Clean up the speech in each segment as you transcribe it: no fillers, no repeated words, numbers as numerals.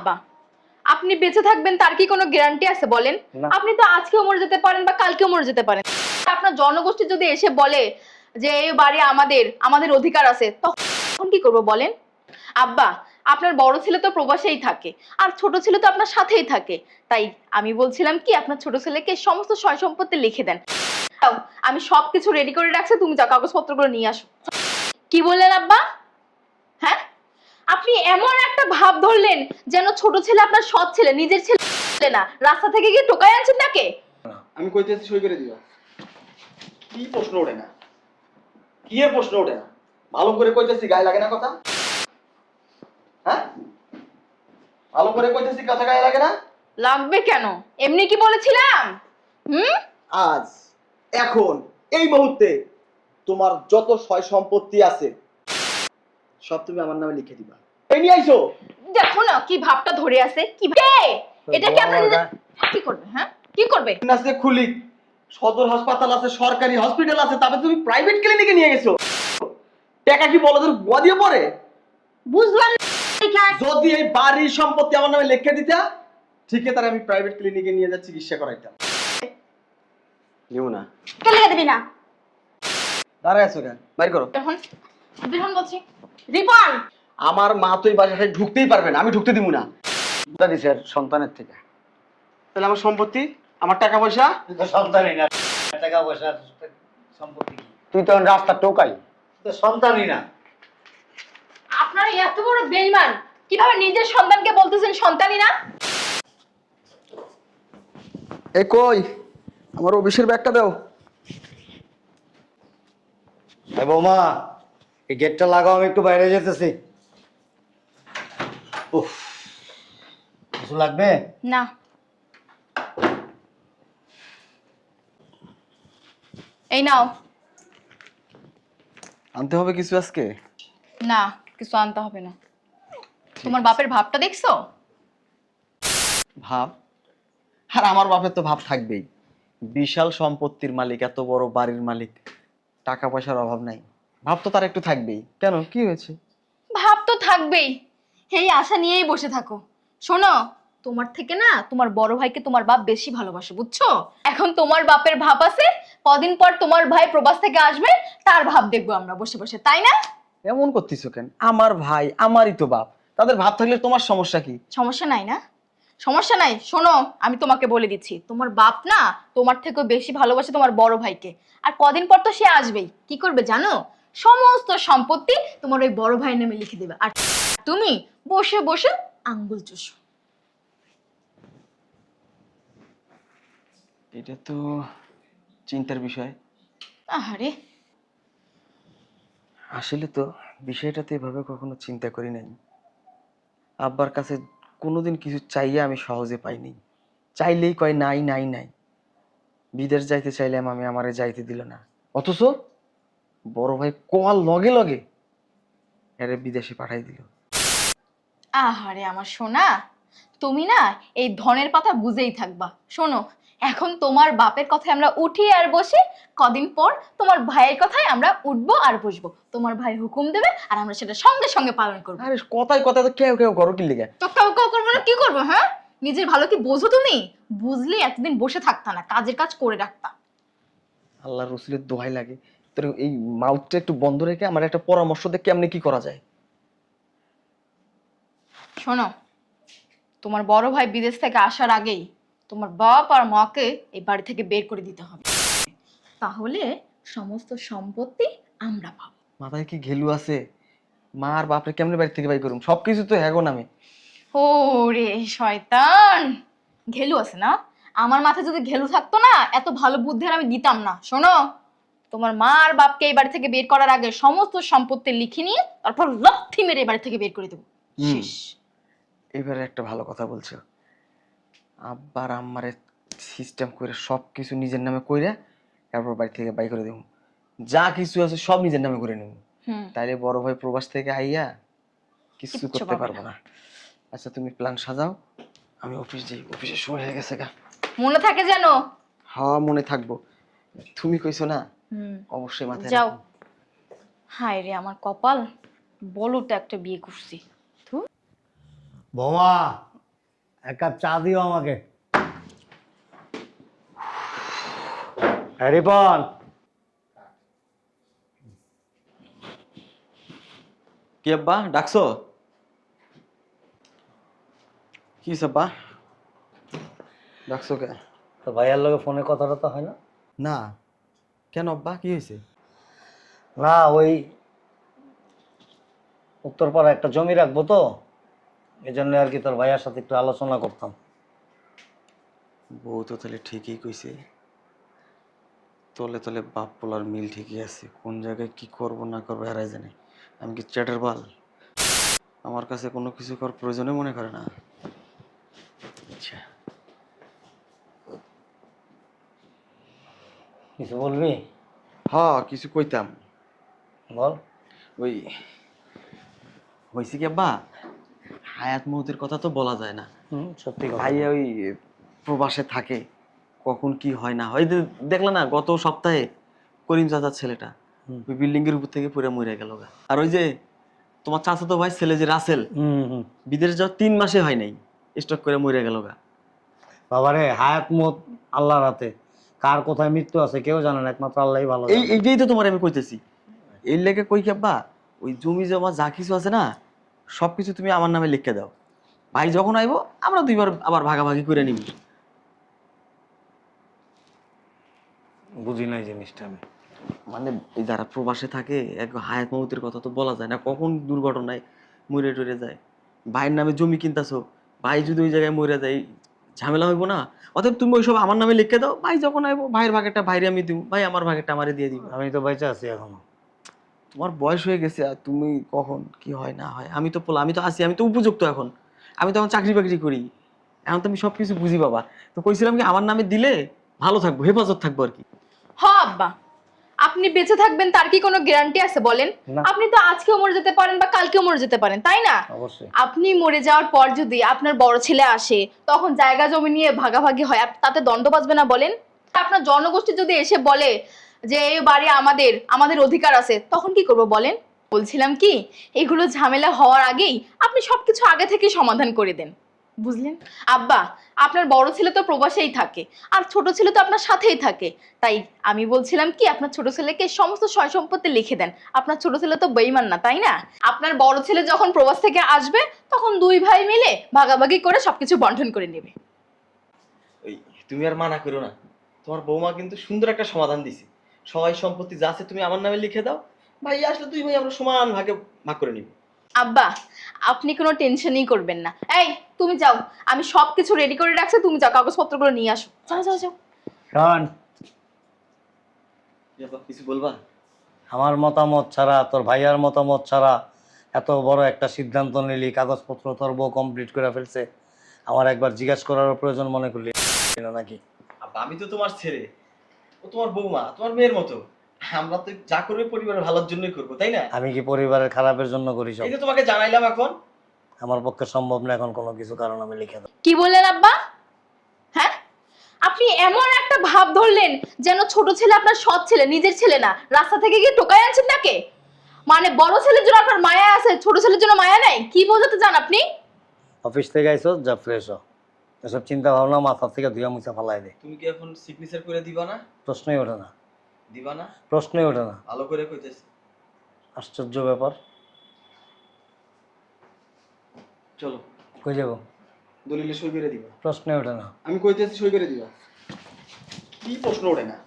আব্বা, আপনি বেঁচে থাকবেন তার কি কোনো গ্যারান্টি আছে বলেন? আপনি তো আজকেও মরে যেতে পারেন বা কালকেও মরে যেতে পারেন। আপনার জনগোষ্ঠী যদি এসে বলে যে এই বাড়ি আমাদের, আমাদের অধিকার আছে, তখন কি করব বলেন? আব্বা, আপনার বড় ছেলে তো প্রবাসেই থাকে আর ছোট ছেলে তো আপনার সাথেই থাকে। তাই আমি বলছিলাম কি আপনার ছোট ছেলেকে সমস্ত সয় সম্পত্তি লিখে দেন। আমি সবকিছু রেডি করে রাখছি, তুমি যা কাগজপত্রগুলো নিয়ে আসো। কি বললেন আব্বা? হ্যাঁ, আপনি এমন একটা ভাব ধরলেন যেন ছোট ছেলে আপনার সৎ ছেলে, নিজের ছেলে না। রাস্তা থেকে গিয়ে টোকাই আনছেন তাকে। আমি কইতেছি সই করে দিবা। কি প্রশ্ন ওঠে না? কি এর প্রশ্ন ওঠে না? ভালো করে কইতেছি, গায়ে লাগে না কথা? হ্যাঁ, ভালো করে কইতেছি, কথা গায়ে লাগে না? লাগবে কেন? এমনি কি বলেছিলাম? আজ, এখন, এই মুহূর্তে তোমার যত সয় সম্পত্তি আছে সব তুমি আমার নামে লিখে দিবা। এই নিয়ে আইছো। দেখো না কি ভাবটা ধরে আছে। কি এটা কি আপনার কি করবে? হ্যাঁ, কি করবে? আছে খুলি, সদর হাসপাতাল আছে, সরকারি হসপিটাল আছে, তবে তুমি প্রাইভেট ক্লিনিকে নিয়ে গেছো। টাকা কি বলদের বুয়া দিয়ে পড়ে? বুঝলাম। যদি এই বাড়ির সম্পত্তি আমার নামে লিখে দিতা, ঠিক আছে, তার আমি প্রাইভেট ক্লিনিকে নিয়ে যাচ্ছি, চিকিৎসা করাইতাম। নিও না। কে লিখে দিবি না? দাঁড়ায় আছো কেন? বাইর করো। এখন বিহান বলছি রিপন, আমার মা তো এই বাসায় ঢুকতেই পারবে না, আমি ঢুকতে দিব না। বুঝা দিছি আর সন্তানের থেকে। তাহলে আমার সম্পত্তি, আমার টাকা পয়সা? তুই তো সন্তানই না, টাকা পয়সার সম্পত্তি কি? তুই তো রাস্তা টোকাই। তুই তো সন্তানই না। আপনারা এত বড় বেঈমান, কিভাবে নিজের সন্তানকে বলতেছেন সন্তানই না? এ কই, আমার অফিসের ব্যাগটা দাও। এ বৌমা, এই গেটটা লাগাও, আমি একটু বাইরে যেতেছি। উফ, কিছু লাগবে? না। এই নাও। আনতে হবে কিছু আজকে? না, কিছু আনতে হবে না। তোমার বাপের ভাবটা দেখছো? ভাব? আর আমার বাপের তো ভাব থাকবেই। বিশাল সম্পত্তির মালিক, এত বড় বাড়ির মালিক, টাকা পয়সার অভাব নাই, ভাব তো তার একটু থাকবেই। কেন, কি হয়েছে? ভাব তো থাকবেই, এই আশা নিয়েই বসে থাকো। শোনো, তোমার থেকে না তোমার বড় ভাইকে তোমার বাপ বেশি ভালোবাসে, বুঝছো? এখন তোমার বাপের ভাব আছে, কদিন পর তোমার ভাই প্রবাস থেকে আসবে, তার ভাব দেখবো আমরা বসে বসে, তাই না? এমন করতেছো কেন? আমার ভাই, আমারই তো বাপ, তাদের ভাব থাকলে তোমার সমস্যা কি? সমস্যা নাই না? সমস্যা নাই। শোনো, আমি তোমাকে বলে দিচ্ছি, তোমার বাপ না তোমার থেকেও বেশি ভালোবাসে তোমার বড় ভাইকে। আর কদিন পর তো সে আসবেই। কি করবে জানো? সমস্ত সম্পত্তি তোমার ওই বড় ভাইয়ের নামে লিখে দেবে, আর তুমি বসে বসে আঙ্গুল চুষো। এটা তো চিন্তার বিষয়। আহারে, আসলে তো বিষয়টা তো এভাবে কখনো চিন্তা করি নাই। আব্বার কাছে কোনোদিন কিছু চাইয়ে আমি সহজে পাইনি। চাইলেই কয় নাই নাই নাই। বিদেশ যাইতে চাইলাম আমি, আমারে যাইতে দিল না। অথচ বড় ভাই কোয়াল লগে লগে এরে বিদেশে পাঠাই দিল। আহারে আমার সোনা, তুমি না এই ধনের কথা বুঝেই থাকবা। শোনো, এখন তোমার বাপের কথায় আমরা উঠি আর বসি, কদিন পর তোমার ভাইয়ের কথায় আমরা উঠবো আর বসবো। তোমার ভাই হুকুম দেবে আর আমরা সেটা সঙ্গে সঙ্গে পালন করবো। আরে কথায় কথায় তো কেউ কেউ করো কি লিগা? তো কাউ কাউ করবো না কি করবো? হ্যাঁ, নিজের ভালো কি বোঝো তুমি? বুঝলে এতদিন বসে থাকতা না, কাজের কাজ করে রাখতা। আল্লাহ রসুলের দোহাই লাগে, তোর এই মাউথটা একটু বন্ধ রেখে আমার একটা পরামর্শ দে, কেমনে কি করা যায়। শোনো, তোমার বড় ভাই বিদেশ থেকে আসার আগেই তোমার বাপ আর মাকে এই বাড়ি থেকে বের করে দিতে হবে, তাহলে সমস্ত সম্পত্তি আমরা পাবো। মাথায় কি ঘেলু আছে? মা আর বাপরে কেমনে বাড়ি থেকে বাই করুম? সবকিছু তো হ্যাগো নামে। ও রে শয়তান, ঘেলু আছে না? আমার মাথায় যদি ঘেলু থাকতো না, এত ভালো বুদ্ধি আর আমি দিতাম না। শোনো, তোমার মা আর বাপকে এই বাড়ি থেকে বের করার আগে সমস্ত সম্পত্তি লিখে নিয়ে তারপর লাথি মেরে এই বাড়ি থেকে বের করে দেবো। শেষ। এবারে একটা ভালো কথা বলছো। আব্বার আম্মারে সিস্টেম করে সবকিছু নিজের নামে কইরা তারপর বাড়ি থেকে বাই করে দেব। যা কিছু আছে সব নিজের নামে করে নেব। তাইলে বড় ভাই প্রবাস থেকে আইয়া কিছু কিচ্ছু করতে পারবে পারবো না। না। আচ্ছা তুমি প্ল্যান সাজাও, আমি অফিস যাই, অফিসের সময় হয়ে গেছে গা। মনে থাকে যেন। হ্যাঁ মনে থাকবো, তুমি কইছো না, হুম, অবশ্যই মাথায় যাও। রাখবো। হায় রে আমার কপাল, বলো তো একটা বিয়ে করছি। বৌমা, এক কাপ চা দিও আমাকে। রিপন, কি আব্বা ডাকছো? কি আব্বা ডাকছো কে? তো ভাইয়ার লগে ফোনে কথাটা তো হয় না? না, কেন আব্বা কি হয়েছে? না, ওই উত্তরপাড়া একটা জমি রাখবো তো, এই জন্য আর কি তোর ভাইয়ার সাথে একটু আলোচনা করতাম। বউ তো তাহলে ঠিকই কইছে, তলে তলে বাপ পোলার মিল ঠিকই আছে। কোন জায়গায় কি করব না করবো এরাই জানে। আমি কি চ্যাটের বাল? আমার কাছে কোনো কিছু করার প্রয়োজনে মনে করে না। আচ্ছা, কিছু বলবি? হ্যাঁ কিছু কইতাম। বল। ওই হয়েছে কি আব্বা, হায়াত মৌতের কথা তো বলা যায় না। সত্যি কথা। ভাই ওই প্রবাসে থাকে, কখন কি হয় না হয়। দেখলে না গত সপ্তাহে করিম চাচার ছেলেটা ওই বিল্ডিং এর উপর থেকে পড়ে মরে গেল। আর ওই যে তোমার চাচাতো ভাই ছেলে যে রাসেল, বিদেশ যাওয়া 3 মাসে হয় নাই, স্টক করে মরে গেল। বাবারে, হায়াত মত আল্লাহর হাতে, কার কোথায় মৃত্যু আছে কেউ জানে না, একমাত্র আল্লাহই ভালো জানে। এইটাই তো তোমার আমি কইতেছি। এই লেগে কই কি আব্বা, ওই জমি জমা যা কিছু আছে না সবকিছু তুমি আমার নামে লিখে দাও। ভাই যখন আইবো আমরা দুইবার আবার ভাগাভাগি করে নিব। বুঝি নাই জিনিসটা আমি। মানে এই যারা প্রবাসে থাকে এক হায়াত মৌতের কথা তো বলা যায় না, কখন দুর্ঘটনায় মরে টরে যায়। ভাইয়ের নামে জমি কিনতেছো, ভাই যদি ওই জায়গায় মরে যায় ঝামেলা হইব না? অতএব তুমি ওইসব আমার নামে লিখে দাও, ভাই যখন আইবো ভাইয়ের ভাগেরটা ভাইরে আমি দিব, ভাই আমার ভাগেরটা আমারে দিয়ে দিব। আমি তো বেঁচে আছি এখনো। তোমার বয়স হয়ে গেছে, আর তুমি কখন কি হয় না হয়। আমি তো পোলা, আমি তো আছি, আমি তো উপযুক্ত এখন। আমি তো এখন চাকরি বাকরি করি, এখন তো আমি সবকিছু বুঝি বাবা। তো কইছিলাম কি আমার নামে দিলে ভালো থাকবো, হেফাজত থাকবো আর কি। হ আব্বা, আপনি বেঁচে থাকবেন তার কি কোনো গ্যারান্টি আছে বলেন? না। আপনি তো আজকেও মরে যেতে পারেন বা কালকেও মরে যেতে পারেন, তাই না? অবশ্যই। আপনি মরে যাওয়ার পর যদি আপনার বড় ছেলে আসে, তখন জায়গা জমি নিয়ে ভাগাভাগি হয়, তাতে দণ্ড বাজবে না বলেন? আপনার জনগোষ্ঠী যদি এসে বলে যে এই বাড়ি আমাদের, আমাদের অধিকার আছে, তখন কি করব বলেন? বলছিলাম কি, এগুলো ঝামেলা হওয়ার আগেই আপনি সবকিছু আগে থেকে সমাধান করে দেন, বুঝলেন? আব্বা, আপনার বড় ছেলে তো প্রবাসেই থাকে, আর ছোট ছেলে তো আপনার সাথেই থাকে। তাই আমি বলছিলাম কি, আপনার ছোট ছেলেকে সমস্ত সয় সম্পত্তি লিখে দেন। আপনার ছোট ছেলে তো বেঈমান না, তাই না? আপনার বড় ছেলে যখন প্রবাস থেকে আসবে, তখন দুই ভাই মিলে ভাগাভাগি করে সবকিছু বন্টন করে নেবে। ওই তুমি আর মানা করো না, তোমার বৌমা কিন্তু সুন্দর একটা সমাধান দিছে। সবাই সম্পত্তি যা আছে তুমি আমার নামে লিখে দাও, ভাই আসলে দুই ভাই আমরা সমান ভাগে ভাগ করে নিব। আব্বা, আপনি কোনো টেনশনই করবেন না। এই, তুমি যাও, আমি সবকিছু রেডি করে রাখছি, তুমি যাও কাগজপত্রগুলো নিয়ে আসো। যাও যাও যাও। শোন, কিছু বলবা? আমার মতামত ছাড়া, তোর ভাইয়ার মতামত ছাড়া এত বড় একটা সিদ্ধান্ত নিলি, কাগজপত্র তোর বউ কমপ্লিট করে ফেলছে, আমার একবার জিজ্ঞাসা করার প্রয়োজন মনে করলি না নাকি? আব্বা আমি তো তোমার ছেলে, ও তোমার বৌমা তোমার মেয়ের মতো। আমরা তো যা করবে পরিবারের ভালোর জন্যই করবো, তাই না? আমি কি পরিবারের খারাপের জন্য করি সব? এই যে তোমাকে জানাইলাম এখন। আমার পক্ষে সম্ভব না এখন কোনো কিছু, কারণ আমি লিখে দেবো। কি বললেন আব্বা? হ্যাঁ, আপনি এমন একটা ভাব ধরলেন যেন ছোট ছেলে আপনার সৎ ছেলে, নিজের ছেলে না। রাস্তা থেকে গিয়ে টোকাই আনছেন নাকি? মানে বড় ছেলের জন্য আপনার মায়া আছে, ছোট ছেলের জন্য মায়া নাই? কি বোঝাতে চান আপনি? অফিস থেকে আইসো, যা ফ্রেশ হ, এসব চিন্তা ভাবনা মাথা থেকে ধুয়া মুছা ফালাই দে। তুমি কি এখন সিগনেচার করে দিবা না? প্রশ্নই ওঠে না, দিবা না? প্রশ্নই ওঠে না। ভালো করে কইতেছি। আশ্চর্য ব্যাপার। চলো কই যাবো? দলিলে সই করে দিবা। প্রশ্নই ওঠে না। আমি কইতেছি সই করে দিবা। কি প্রশ্ন ওঠে না?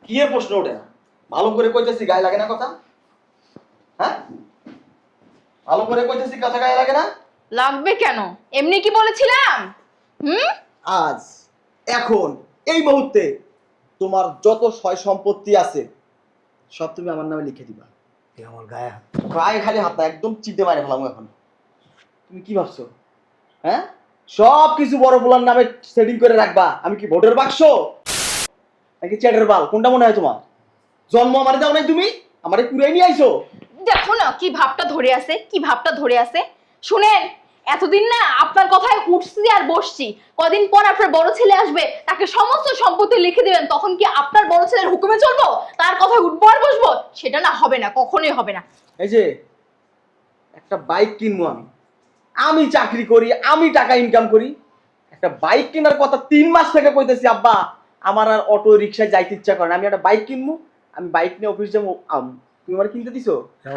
কি এর প্রশ্ন ওঠে না? ভালো করে কইতেছি, গায়ে লাগে না কথা? হ্যাঁ, ভালো করে কইতেছি, কথা গায়ে লাগে না? লাগবে কেন? এমনি কি বলেছিলাম? আজ এখন এই মুহূর্তে তোমার যত সয় সম্পত্তি আছে সব তুমি আমার নামে লিখে দিবা। তুই আমার গায়ে হাত। গায়ে খালি হাত না, একদম চিটে মারে ফেলাম এখন। তুমি কি ভাবছো? হ্যাঁ, সব কিছু বড় পোলার নামে সেটিং করে রাখবা। আমি কি ভোটের বাক্স নাকি চ্যাটের বাল? কোনটা মনে হয় তোমার? জন্ম আমারে দাও নাই, তুমি আমারে কুড়াই নিয়ে আইছো। দেখো না কি ভাবটা ধরে আছে, কি ভাবটা ধরে আছে। শুনেন, এতদিন না আপনার কথায় উঠছি আর বসছি, কদিন পর আপনার বড় ছেলে আসবে, তাকে সমস্ত সম্পত্তি লিখে দিবেন, তখন কি আপনার বড় ছেলের হুকুমে চলবো? তার কথায় উঠবো আর বসবো? সেটা না, হবে না, কখনোই হবে না। এই যে একটা বাইক কিনবো আমি, আমি চাকরি করি, আমি টাকা ইনকাম করি। একটা বাইক কেনার কথা 3 মাস থেকে কইতেছি আব্বা, আমার আর অটো রিকশায় যাইতে ইচ্ছা করে না। আমি একটা বাইক কিনবো, আমি বাইক নিয়ে অফিস যাবো। তুমি আমার কিনতে দিছো?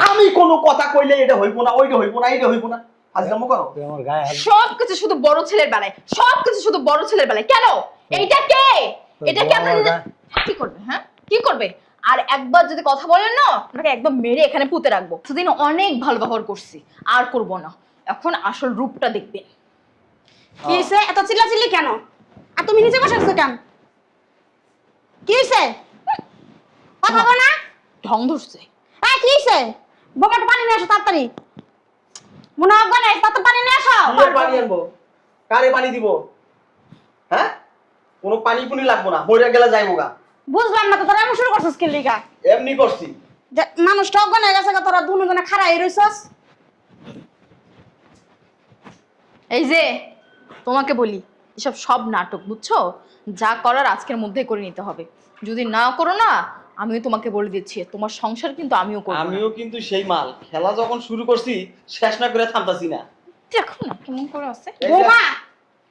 আমি কোনো কথা কইলে এটা হইবো না, ওইটা হইবো না, এইটা হইবো না, আজকামো করো। তুই আমার গায়ে হাত সবকিছু শুধু বড় ছেলের বেলায়, সবকিছু শুধু বড় ছেলের বেলায়। কেন? এইটা কে? এটা কি আপনার কি করবে? হ্যাঁ, কি করবে? আর একবার যদি কথা বলেন না, আপনাকে একদম মেরে এখানে পুঁতে রাখবো। সেদিন অনেক ভালো ব্যবহার করছি, আর করব না। এখন আসল রূপটা দেখবেন। কি হইছে? এত চিল্লাচিল্লি কেন? আর তুমি নিচে বসে আছো কেন? কি হইছে? কথা বলো না? ঢং ধরছে। এই কি হইছে? বোমাটা পানি নিয়ে আসো তাড়াতাড়ি। মনে হবে না, তাতে পানি নিয়ে আসো। কি পানি আনবো? কারে পানি দিব? হ্যাঁ, কোনো পানি পুনি লাগবো না, মরে গেলে যাইবো গা। বুঝলাম না তো, তোরা এমন শুরু করছিস কি লিগা? এমনি করছি। যে মানুষটা অজ্ঞান হয়ে গেছে, তোরা দুজনে খাড়াই রইছস। এই যে তোমাকে বলি, এসব সব নাটক, বুঝছো? যা করার আজকের মধ্যেই করে নিতে হবে। যদি না করো না, আমিও তোমাকে বলে দিচ্ছি, তোমার সংসার কিন্তু আমিও করব না। আমিও কিন্তু সেই মাল, খেলা যখন শুরু করছি শেষ না করে থামতাছি না। দেখো না কেমন করে আছে। এই যে- বোমা,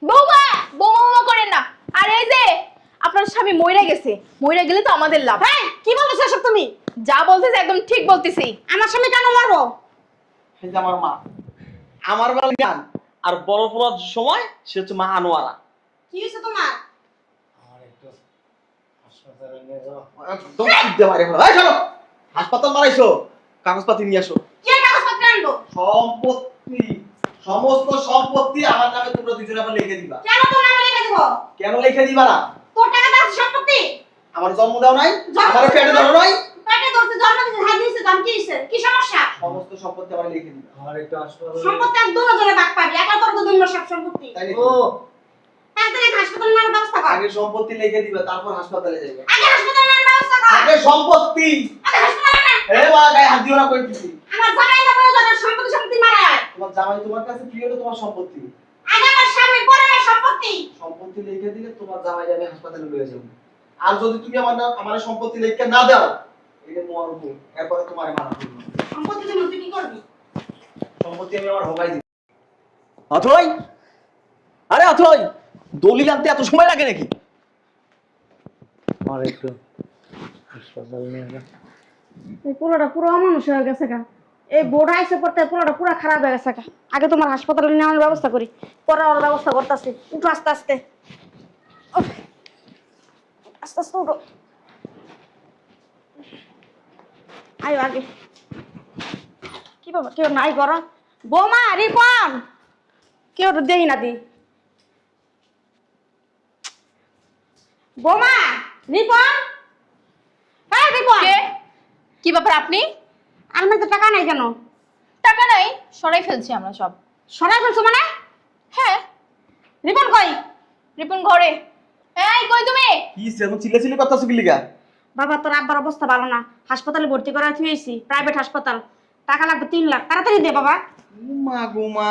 বৌমা বৌমা করেন না। আর এই যে আপনার স্বামী মইরা গেছে, মইরা গেলে তো আমাদের লাভ। এই কি বলতেছো এসব তুমি? যা বলতেছে একদম ঠিক বলতেছি। আমার স্বামী কেন মারবো? এই যে আমার মা, আমার বেলা জ্ঞান, আর বড় পড়ার সময় সে হচ্ছে মা আনোয়ারা। কি হইছে তোমার? আমার একটু হাসপাতালে নিয়ে যাও। একদম চিদ্দে মারে ফেলো। এই চলো, হাসপাতাল মারাইছো, কাগজপাতি নিয়ে আসো। কে কাগজপত্র আনবো? সম্পত্তি, সমস্ত সম্পত্তি আমার নামে তোমরা দুজনে আবার লিখে দিবা। কেন তোর নামে লিখে দিব? কেন লিখে দিবা না? তোর টাকা আছে সম্পত্তি? আমার জন্ম দাও নাই, জন্ম আমার পেটে ধরো নাই, পেটে ধরতে জন্ম দিতে হাত দিয়েছে, দাম কি হইছে? কি সমস্যা? সমস্ত সম্পত্তি আমার লিখে দিবা। আমার একটু হাসপাতালে সম্পত্তি আর দুজনে ভাগ পাবি, একা তোর তো দুই সব সম্পত্তি। তাই ও একদিন হাসপাতাল নেওয়ার ব্যবস্থা কর। আগে সম্পত্তি লিখে দিবা, তারপর হাসপাতালে যাবে। আগে হাসপাতাল নেওয়ার ব্যবস্থা কর। আগে সম্পত্তি। আগে হাসপাতাল নে। এ মা, গায়ে হাত দিও না কইতেছি। আমার জামাই না প্রয়োজন, সম্পত্তি মারায়। তোমার জামাই তোমার কাছে কি হলো? তোমার সম্পত্তি। আগে আমার স্বামী পরে না সম্পত্তি। সম্পত্তি লিখে দিলে তোমার জামাই যাবে হাসপাতালে লয়ে যাবে। আর যদি তুমি আমার সম্পত্তি লিখে না দাও, এটা মরবো, এরপরে তোমার মারা করব। সম্পত্তি তুমি কি করবি? সম্পত্তি আমি আমার হবাই দিব। অথই, আরে অথই, দলিল আনতে এত সময় লাগে নাকি? আমার একটু হাসপাতালে নিয়ে যাও। এই পোলাটা পুরো অমানুষ হয়ে গেছে গা। এই বোর্ড আইসে পড়তে পোলাটা পুরো খারাপ হয়ে গেছে গা। আগে তোমার হাসপাতালে নেওয়ার ব্যবস্থা করি, পরে ওর ব্যবস্থা করতেছি। উঠো আস্তে আস্তে, উফ, আস্তে আস্তে উঠো। আয় আগে, কি বাবা কেউ নাই করো? বোমা, রিপন, কেউ তো দেই না দি। বোমা, রিপন, হ্যাঁ রিপন। কে? কি ব্যাপার আপনি? আমার তো টাকা নাই কেন? টাকা নাই, সরাই ফেলছি আমরা সব। সরাই ফেলছো মানে? হ্যাঁ। রিপন কই? রিপন ঘরে। এই কই তুমি? কি সেরকম চিল্লাচিল্লি করতেছো কি লিগা? বাবা তোর আব্বার অবস্থা ভালো না, হাসপাতালে ভর্তি করা হয়েছি, প্রাইভেট হাসপাতাল। টাকা লাগবে 3 লাখ, তাড়াতাড়ি দে বাবা। মা গো মা,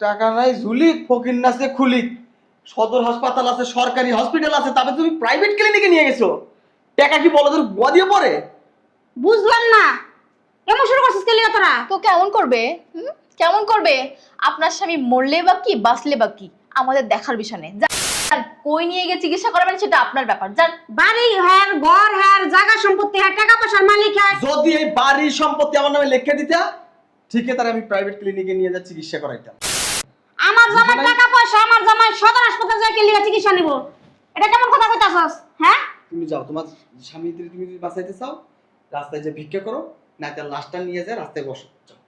টাকা নাই ঝুলিক, ফকির নাচে খুলিক। সদর হাসপাতাল আছে, সরকারি হসপিটাল আছে, তবে তুমি প্রাইভেট ক্লিনিকে নিয়ে গেছো। টাকা কি বলো তোর বুয়া দিয়ে পড়ে? বুঝলাম না, এমন শুরু করছিস কেলিয়া তোরা? তো কেমন করবে? কেমন করবে? আপনার স্বামী মরলে বা কি, বাঁচলে বা কি, আমাদের দেখার বিষয় নেই। যান, কই নিয়ে গিয়ে চিকিৎসা করাবেন সেটা আপনার ব্যাপার। যান। বাড়ি হ্যার, ঘর হ্যার, জায়গা সম্পত্তি হ্যার, টাকা পয়সার মালিক হ্যার। যদি এই বাড়ির সম্পত্তি আমার নামে লিখে দিতা, ঠিক আছে, তাহলে আমি প্রাইভেট ক্লিনিকে নিয়ে যা চিকিৎসা করাইতাম। আমার জামাই টাকা পয়সা, আমার জামাই সদর হাসপাতাল যায় কেলিয়া চিকিৎসা নিব, এটা কেমন কথা কইতাছস? হ্যাঁ, তুমি যাও, তোমার স্বামী তুমি যদি বাঁচাইতে চাও, রাস্তায় যে ভিক্ষা করো, না তার লাশটা নিয়ে যায় রাস্তায় বসো। যাও।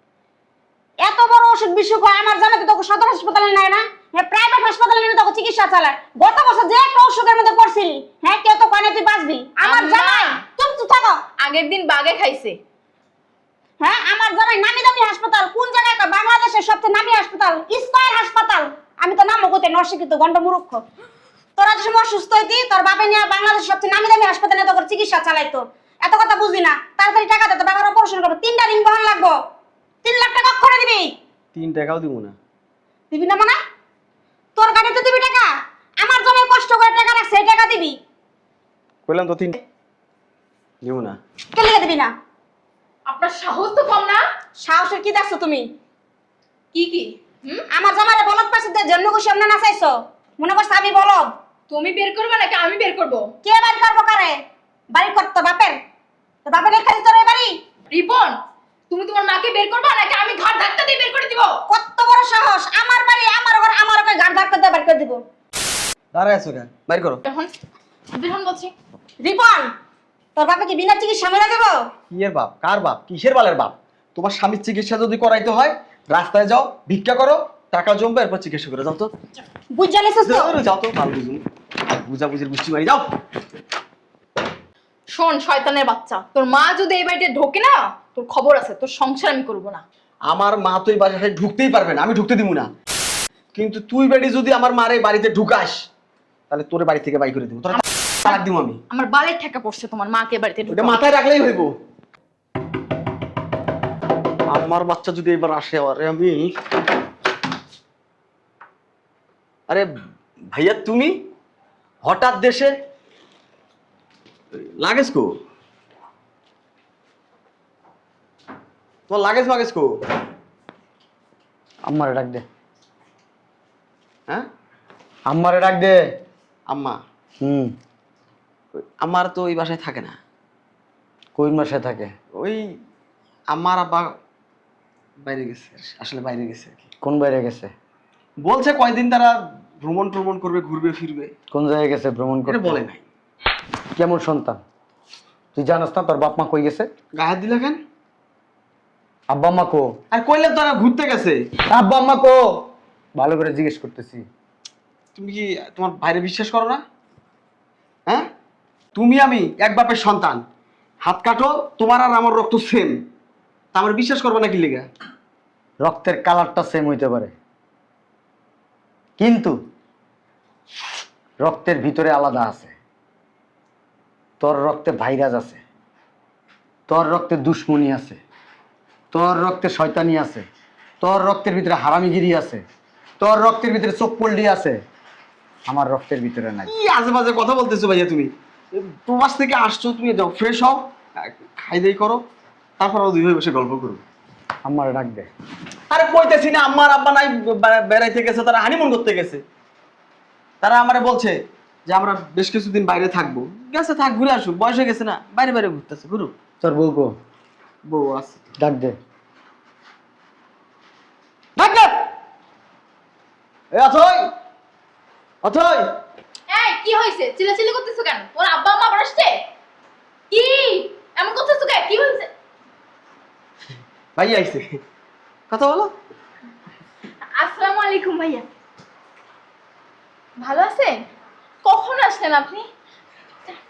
এত বড় অসুখ বিসুখ হয়, আমার জামাই তো তোকে সদর হাসপাতালে নেয় না, হ্যাঁ প্রাইভেট হাসপাতালে নিয়ে তোকে চিকিৎসা চালায়। গত বছর যে একটা অসুখের মধ্যে পড়ছিলি, হ্যাঁ কেউ তো কয় না তুই বাঁচবি। আমার আম্মা। জামাই তুমি তো থাকো। আগের দিন বাগে খাইছে। হ্যাঁ আমার জামাই নামি দামি হাসপাতাল, কোন জায়গায় কয়? বাংলাদেশের সবচেয়ে নামি হাসপাতাল, স্কয়ার হাসপাতাল। আমি তো নামও কইতে নশিক্ষিত গন্ড মূর্খ। তোরা যে সময় অসুস্থ হইতি, তোর বাপে নিয়ে বাংলাদেশের সবচেয়ে নামি দামি হাসপাতালে তোর চিকিৎসা চালাইতো। এত কথা বুঝি না, তাড়াতাড়ি টাকা দে, তো বাবার অপারেশন করবো। 3টা রিং বহন লাগবো, 3 লাখ টাকা করে দিবি। 3 টাকাও দিব না। দিবি না মানে? তোর গাড়িতে দিবি টাকা? আমার জামাই কষ্ট করে টাকা রাখছে, এই টাকা দিবি। কইলাম তো 3 দিব না। কে লিখে দিবি না? আপনার সাহস তো কম না? সাহসের কি দেখছো তুমি? কি কি? আমার জামারে বলদ পাশে দিয়ে জন্ম খুশি এমনি নাচাইছো মনে করছো আমি বলদ? তুমি বের করবে নাকি আমি বের করব? কে বাড়ি করবো কারে? বাড়ি করতো বাপের, তো বাপের খালি তোর এই বাড়ি। রিপন, তুমি তোমার মাকে বের করবে নাকি আমি ঘাট ধাক্কা দিয়ে বের করে দিব? কত বড় সাহস! আমার বাড়ি আমার ঘর আমার ওকে গাড় ধাক্কা দিয়ে বাড়ি করে দিব। দাঁড়ায় আছো কেন? বাইর করো। এখন বেরহন বলছি। রিপন, তোর বাপে কি বিনা চিকিৎসা মেরে দেবো? কি এর বাপ? কার বাপ? কিসের বালের বাপ? তোমার স্বামীর চিকিৎসা যদি করাইতে হয় রাস্তায় যাও, ভিক্ষা করো, টাকা জমবে, এরপর চিকিৎসা করে যাও তো। বুঝ জানিস তো? যাও তো, মাল বুঝুন। বুঝাবুঝির গুষ্টি বাড়ি যাও। শোন শয়তানের বাচ্চা, তোর মা যদি এই বাড়িতে ঢোকে না, তোর খবর আছে, তোর সংসার আমি করব না। আমার মা তো এই বাসায় ঢুকতেই পারবে না, আমি ঢুকতে দিব না। কিন্তু তুই বেটি যদি আমার মার এই বাড়িতে ঢুকাস, তাহলে তোর বাড়ি থেকে বাই করে দেবো, তোর তালাক দিব আমি। আমার বালের ঠেকা পড়ছে তোমার মাকে বাড়িতে এটা ঢুকাও। মাথায় রাখলেই হইব। আমার বাচ্চা যদি এবার আসে, আরে আমি, আরে ভাইয়া তুমি হঠাৎ দেশে লাগেজ কো? তোমার লাগেজ মাগেজ কো? আম্মারে ডাক দে, হ্যাঁ আম্মারে ডাক দে। আম্মা? হুম, আমার তো ওই বাসায় থাকে না। কোন মাসে থাকে? ওই আমার আব্বা বাইরে গেছে, আসলে বাইরে গেছে আর কি। কোন বাইরে গেছে? বলছে কয়দিন তারা ভ্রমণ ট্রমণ করবে, ঘুরবে ফিরবে। কোন জায়গায় গেছে ভ্রমণ এটা করতে? বলে নাই। কেমন সন্তান তুই জানাস না? তোর বাপ মা কই গেছে? গায়ে হাত দিলে কেন? আব্বা আম্মা কো? আর কইলাম তারা ঘুরতে গেছে। আব্বা আম্মা কো? ভালো করে জিজ্ঞেস করতেছি। তুমি কি তোমার ভাইরে বিশ্বাস করো না? হ্যাঁ, তুমি আমি এক বাপের সন্তান, হাত কাটো, তোমার আর আমার রক্ত সেম, তা আমার বিশ্বাস করবো না কি লেগে? রক্তের কালারটা সেম হইতে পারে, কিন্তু রক্তের ভিতরে আলাদা আছে। তোর রক্তে ভাইরাস আছে, তোর রক্তে দুশ্মনী আছে, তোর রক্তে শয়তানি আছে, তোর রক্তের ভিতরে হারামিগিরি আছে, তোর রক্তের ভিতরে চোখপল্লি আছে। আমার রক্তের ভিতরে নাই। কি আজে বাজে কথা বলতেছো ভাইয়া তুমি? প্রবাস থেকে আসছো, তুমি যাও ফ্রেশ হও, খাই দাই করো, তারপর দুই ভাই বসে গল্প করো। আমার ডাক দে। আরে কইতেছি না আম্মার আব্বা নাই, বেড়াইতে গেছে, তারা হানিমুন করতে গেছে। তারা আমারে বলছে যে আমরা বেশ কিছুদিন বাইরে থাকবো। গেছে, থাক, ঘুরে আসুক, বয়স হয়ে গেছে না, বাইরে বাইরে ঘুরতেছে, ঘুরুক। তোর বউ কো? বউ আছে। ডাক দে। ডাক দে। এ অথই, অথই। এই কি হইছে? চিল্লাচিল্লি করতেছো কেন? ওর আব্বা আম্মা আবার আসছে? কি এমন করতেছো কেন? কি হইছে? ভাই আইছে, কথা বলো। আসসালামু আলাইকুম ভাইয়া। ভালো আছেন? কখন আসলেন আপনি?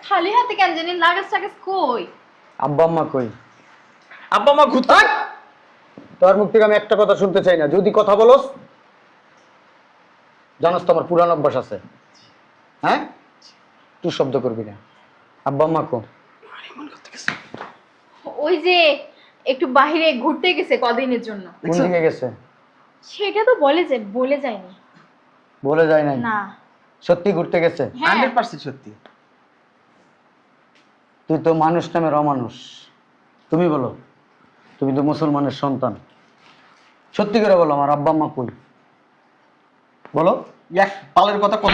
খালি হাতে কেন জানি? লাগেজ টাগেজ কই? আব্বা আম্মা কই? আব্বা মা ঘুরতে। তোর মুখ থেকে আমি একটা কথা শুনতে চাই না। যদি কথা বলস, জানাস তো আমার পুরান অভ্যাস আছে। হ্যাঁ, তুই শব্দ করবি না। আব্বা আম্মা কো? ওই যে একটু বাইরে ঘুরতে গেছে কদিনের জন্য। কোন দিকে গেছে? সেটা তো বলে যায়নি। বলে যায় নাই? না। সত্যি ঘুরতে গেছে? হ্যাঁ। 100% সত্যি। তুই তো মানুষ নামের অমানুষ। তুমি বলো, তুমি তো মুসলমানের সন্তান। সত্যি করে বলো, আমার আব্বা আম্মা কই? বলো। এক পালের কথা কোন?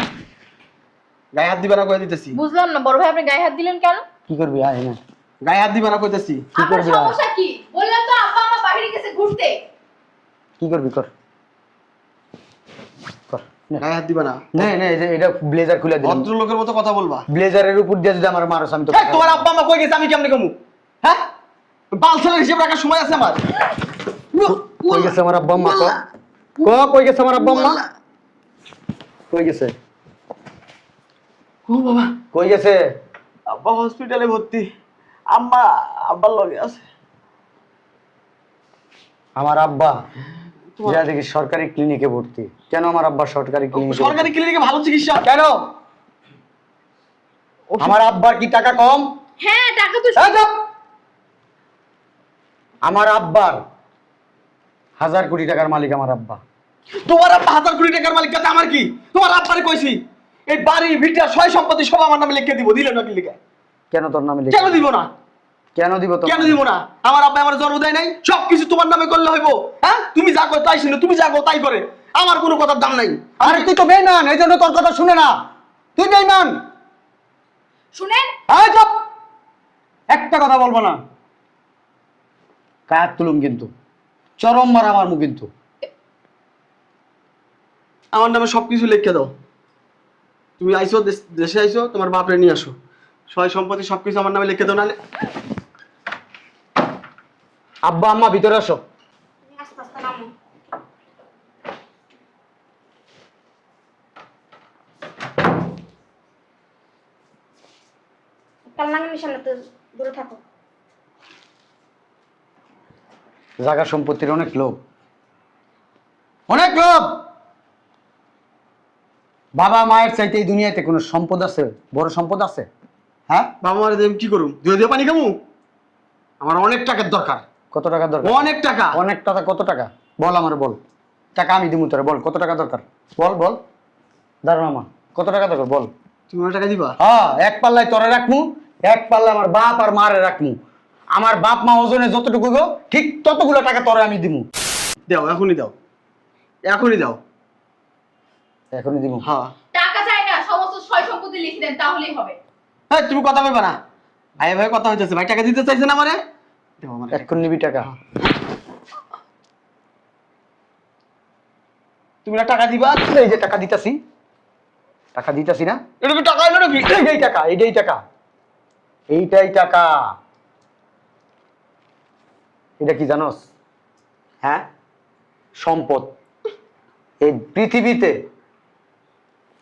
গায়ে হাত দিবা না কই দিতেছি। বুঝলাম না বড় ভাই, আপনি গায়ে হাত দিলেন কেন? কি করবি? আয় না। গায়ে হাত দিবা না কইতেছি। কি আপনার করবি? সমস্যা কি? বললাম তো আব্বা আম্মা বাইরে গেছে ঘুরতে। কি করবি? কর কর। নে। গায়ে হাত দিবা না। নে নে, এটা ব্লেজার খুলে দিলাম। ভদ্রলোকের মতো কথা বলবা। ব্লেজারের উপর দিয়ে যদি আমার মারস, আমি তো হ্যাঁ, তোমার আব্বা মা কই গেছে আমি কেমনে কমু? হ্যাঁ, বালছেলের হিসেব রাখার সময় আছে আমার? কই গেছে আমার আব্বা আম্মা? কই গেছে আমার আব্বা আম্মা? কই গেছে? ও বাবা, কই গেছে? আব্বা হসপিটালে ভর্তি, আম্মা আব্বার লগে আছে। আমার আব্বা যা দেখি সরকারি ক্লিনিকে ভর্তি। কেন আমার আব্বা সরকারি ক্লিনিকে? সরকারি ক্লিনিকে ভালো চিকিৎসা। কেন? আমার আব্বার কি টাকা কম? হ্যাঁ, টাকা তো এই চুপ! আমার আব্বার 1000 কোটি টাকার মালিক আমার আব্বা। তোমার আব্বা 1000 কোটি টাকার মালিক, কাছে আমার কি? তোমার আব্বারে কইছি এই বাড়ি ভিটা সয় সম্পত্তি সব আমার নামে লিখে দিব, দিলে না কি লিখে? কেন তোর নামে কেন লিখে? দিব না? কেন দিব তো? কেন দিব না? আমার আব্বা আমার জন্ম দেয় নাই, সবকিছু তোমার নামে করলে হইব? হ্যাঁ, তুমি যা করো তাই শুনে, তুমি যা করো তাই করে, আমার কোনো কথার দাম নাই। আরে তুই তো বেঈমান, এই জন্য তোর কথা শুনে না। তুই বেঈমান। শুনেন, আয় চুপ, একটা কথা বলবো না। কায়াত তুলুম কিন্তু, চরম মার আমার মুখ কিন্তু। আমার নামে সবকিছু লিখে দাও। তুমি আইছো, দেশে আইছো, তোমার বাপরে নিয়ে আসো, সয় সম্পত্তি সবকিছু আমার নামে লিখে দাও, নাহলে আব্বা আম্মা ভিতরে আসো। তুমি আস্তে আস্তে নামো। কাল নামের সামনে তো দূরে থাকো। জায়গা সম্পত্তির অনেক লোভ, অনেক লোভ। বাবা মায়ের চাইতে এই দুনিয়াতে কোনো সম্পদ আছে, বড় সম্পদ আছে? হ্যাঁ, বাবা মারে দিয়ে আমি কি করুম? দুয়ে দিয়ে পানি খাবো? আমার অনেক টাকার দরকার। কত টাকা দরকার? অনেক টাকা। অনেক টাকা? কত টাকা বল, আমার বল। টাকা আমি দিমু তোরে, বল কত টাকা দরকার, বল বল। দাঁড়া মামা, কত টাকা দরকার বল। তুমি অনেক টাকা দিবা? হ্যাঁ, এক পাল্লায় তোরে রাখমু, এক পাল্লায় আমার বাপ আর মারে রাখমু। আমার বাপ মা ওজনে যতটুকু গো, ঠিক ততগুলো টাকা তোরে আমি দিমু। দাও, এখনই দাও, এখনই দাও। এখনই দিমু। হ্যাঁ। টাকা চাই না, সমস্ত সয় সম্পত্তি লিখে দেন, তাহলেই হবে। হ্যাঁ, তুমি কথা বলবে না। ভাই ভাই কথা হইতেছে, ভাই টাকা দিতে চাইছে না আমারে। দাও আমারে। এখন নিবি টাকা? তুমি না টাকা দিবা? এই যে টাকা দিতাছি, টাকা দিতাছি না? এটা কি টাকা হইলো নাকি? এইটাই টাকা, এইটাই টাকা, এইটাই টাকা। এটা কি জানোস? হ্যাঁ, সম্পদ। এই পৃথিবীতে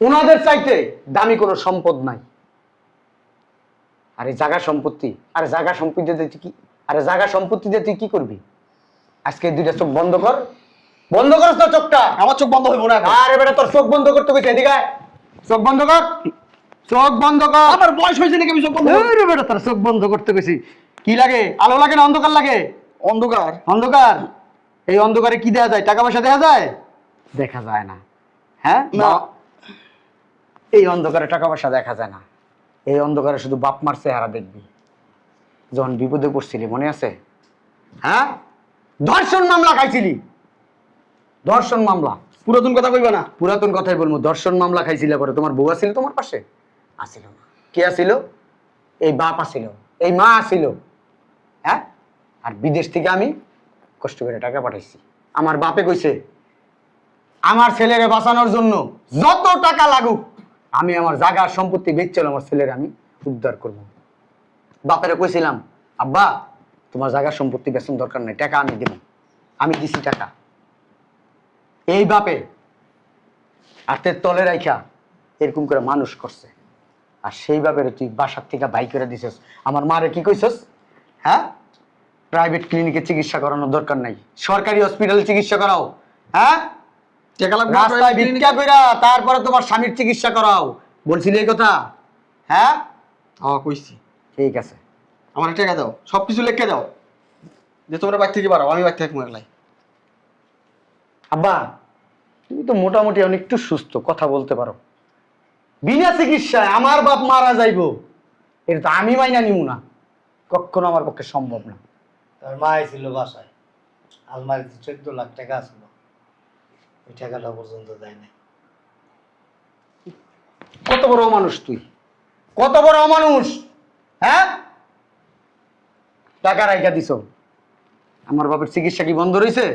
ওনাদের চাইতে দামি কোনো সম্পদ নাই। আরে জায়গা সম্পত্তি, আরে জায়গা সম্পত্তি দিয়ে তুই কি, আরে জায়গা সম্পত্তি দিয়ে তুই কি করবি? আজকে এই দুইটা চোখ বন্ধ কর, বন্ধ করস না চোখটা? আমার চোখ বন্ধ হইব না এখন। আরে বেটা, তোর চোখ বন্ধ করতে কইছে, এদিকে আয়। চোখ বন্ধ কর, চোখ বন্ধ কর। আমার বয়স হয়েছে নাকি আমি চোখ বন্ধ করব? আরে বেটা, তোর চোখ বন্ধ করতে কইছি। কি লাগে? আলো লাগে না অন্ধকার লাগে? অন্ধকার। অন্ধকার। এই অন্ধকারে কি দেয়া যায়? টাকা পয়সা দেয়া যায়? দেখা যায় না। হ্যাঁ না। এই অন্ধকারে টাকা পয়সা দেখা যায় না। এই অন্ধকারে শুধু বাপ মার চেহারা দেখবি। যখন বিপদে পড়ছিলি মনে আছে? হ্যাঁ, ধর্ষণ মামলা খাইছিলি, ধর্ষণ মামলা। পুরাতন কথা কইবা না। পুরাতন কথাই বলবো। ধর্ষণ মামলা খাইছিল পরে তোমার বউ আছিল তোমার পাশে? আসিল না। কে আসিল? এই বাপ আসিল, এই মা আসিল। হ্যাঁ, আর বিদেশ থেকে আমি কষ্ট করে টাকা পাঠাইছি। আমার বাপে কইছে আমার ছেলেরে বাঁচানোর জন্য যত টাকা লাগুক আমি আমার জায়গা সম্পত্তি বেচছিল আমার ছেলের আমি উদ্ধার করব। বাপেরে কইছিলাম, আব্বা তোমার জায়গা সম্পত্তি বেচন দরকার নাই, টাকা আমি দেব। আমি দিছি টাকা। এই বাপে হাতের তলে রাইখা এরকম করে মানুষ করছে। আর সেই বাপেরে তুই বাসার থেকে বাই করে দিছিস। আমার মারে কি কইছস? হ্যাঁ, প্রাইভেট ক্লিনিকে চিকিৎসা করানোর দরকার নাই, সরকারি হসপিটালে চিকিৎসা করাও। হ্যাঁ, টাকা লাগবে রাস্তায় ভিক্ষা কইরা তারপরে তোমার স্বামীর চিকিৎসা করাও। বলছিলি এই কথা? হ্যাঁ হ্যাঁ, কইছি। ঠিক আছে, আমার টাকা দাও, সবকিছু লিখে দাও, যে তোমরা বাড়ি থেকে বাড়াও, আমি বাড়ি থেকে একলাই। আব্বা তুমি তো মোটামুটি অনেক একটু সুস্থ, কথা বলতে পারো। বিনা চিকিৎসায় আমার বাপ মারা যাইবো, এটা তো আমি মাইনা নিব না, কখনো আমার পক্ষে সম্ভব না। তার মা ছিল বাসায়, আলমারিতে 14 লাখ টাকা ছিল, ওই টাকাটা পর্যন্ত দেয় না। কত বড় অমানুষ তুই, কত বড় অমানুষ! হ্যাঁ, টাকা রাইখা দিছ। আমার বাপের চিকিৎসা কি বন্ধ রয়েছে?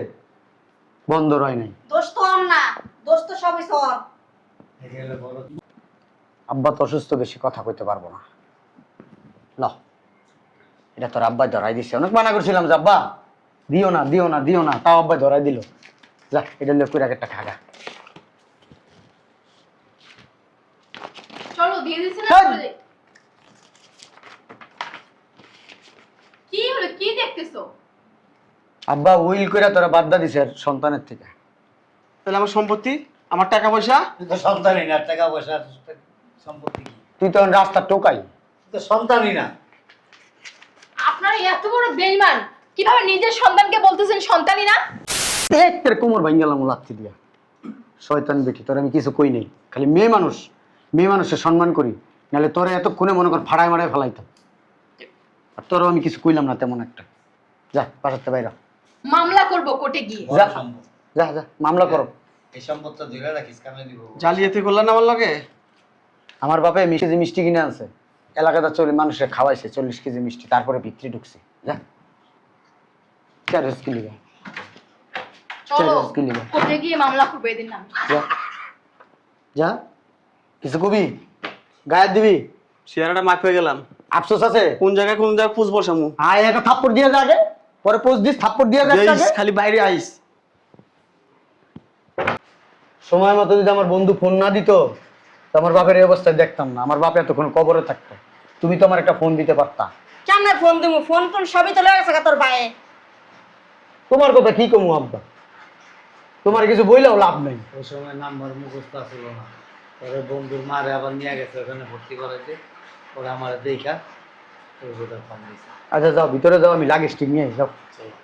বন্ধ হয় নাই। দোষ তো ওর না, দোষ তো সবই তোর। এটা হলো বড়। আব্বা তো অসুস্থ, বেশি কথা কইতে পারবো না। ল, এটা তোর আব্বাই ধরাই দিছে। অনেক মানা করছিলাম যে আব্বা দিও না দিও না দিও না, তাও আব্বাই ধরাই দিল। যা, এটা লোক করে একটা খাগা। চলো দিয়ে দিছি না, হ্যাঁ। চলে যাই। কি হলো, কি দেখতেছো? আব্বা উইল করে তোরা বাদ্দা দিছে আর সন্তানের থেকে। তাহলে আমার সম্পত্তি, আমার টাকা পয়সা? তুই তো সন্তানই না, টাকা পয়সা সম্পত্তি কি? তুই তো রাস্তা টোকাই। তুই তো সন্তানই না। আপনার এত বড় বেঈমান, কিভাবে নিজের সন্তানকে বলতেছেন সন্তানই না? তোর কোমর ভাঙ্গালাম লাথি দিয়া। শয়তান বেটি, তোর আমি কিছু কই নেই, খালি মেয়ে মানুষ, মেয়ে মানুষের সম্মান করি, নাহলে তোরে এতক্ষণে মনে কর ফাড়ায় মারায় ফেলাইতাম। আর তোরও আমি কিছু কইলাম না তেমন একটা। যা বাসাতে বাইরা মামলা করব কোর্টে গিয়ে। যা। বড় সম্পদ। যা যা মামলা করো। এই সম্পদটা ধরে রাখিস, কামে দিব। জালিয়াতি করলেন আমার লগে? আমার বাপে মিষ্টি মিষ্টি কিনে আনছে, এলাকাটা মানুষের খাওয়াইছে 40 কেজি মিষ্টি, তারপরে ভিতরে ঢুকছি। যা চার্জ কি লিগা? চলো চার্জ কি লিগা? কোর্টে গিয়ে মামলা করবো এদিন না। যা যা, কিছু কবি গায়ের দিবি? চেহারাটা মাখ হয়ে গেলাম। আফসোস আছে? কোন জায়গায় খুঁজবো সামু? আয় একটা থাপ্পড় দিয়ে যা আগে, পরে পোস্ট দিস, থাপ্পড় দিয়ে যা আগে। খালি বাইরে আইস। সময় মতো যদি আমার বন্ধু ফোন না দিত তো আমার বাপের এই অবস্থায় দেখতাম না। আমার বাপ এতক্ষণ কবরে থাকতো, তুমি তো আমার একটা ফোন দিতে পারতা। কেমনে ফোন দিমু? ফোন ফোন সবই তো লয়ে গেছে গা তোর ভাইয়ে। তোমার কথা কি কমু আব্বা, তোমার কিছু বইলেও লাভ নেই। ওই সময় নাম্বার মুখস্থ আসলো না, পরে বন্ধুর মারে আবার নিয়ে গেছে ওখানে ভর্তি করাইতে। ওরা আমার দেখা ওই বোধহয় ফোন দিয়েছে। আচ্ছা যাও ভিতরে যাও, আমি লাগেজ ঠিক নিয়ে যাও। চলো।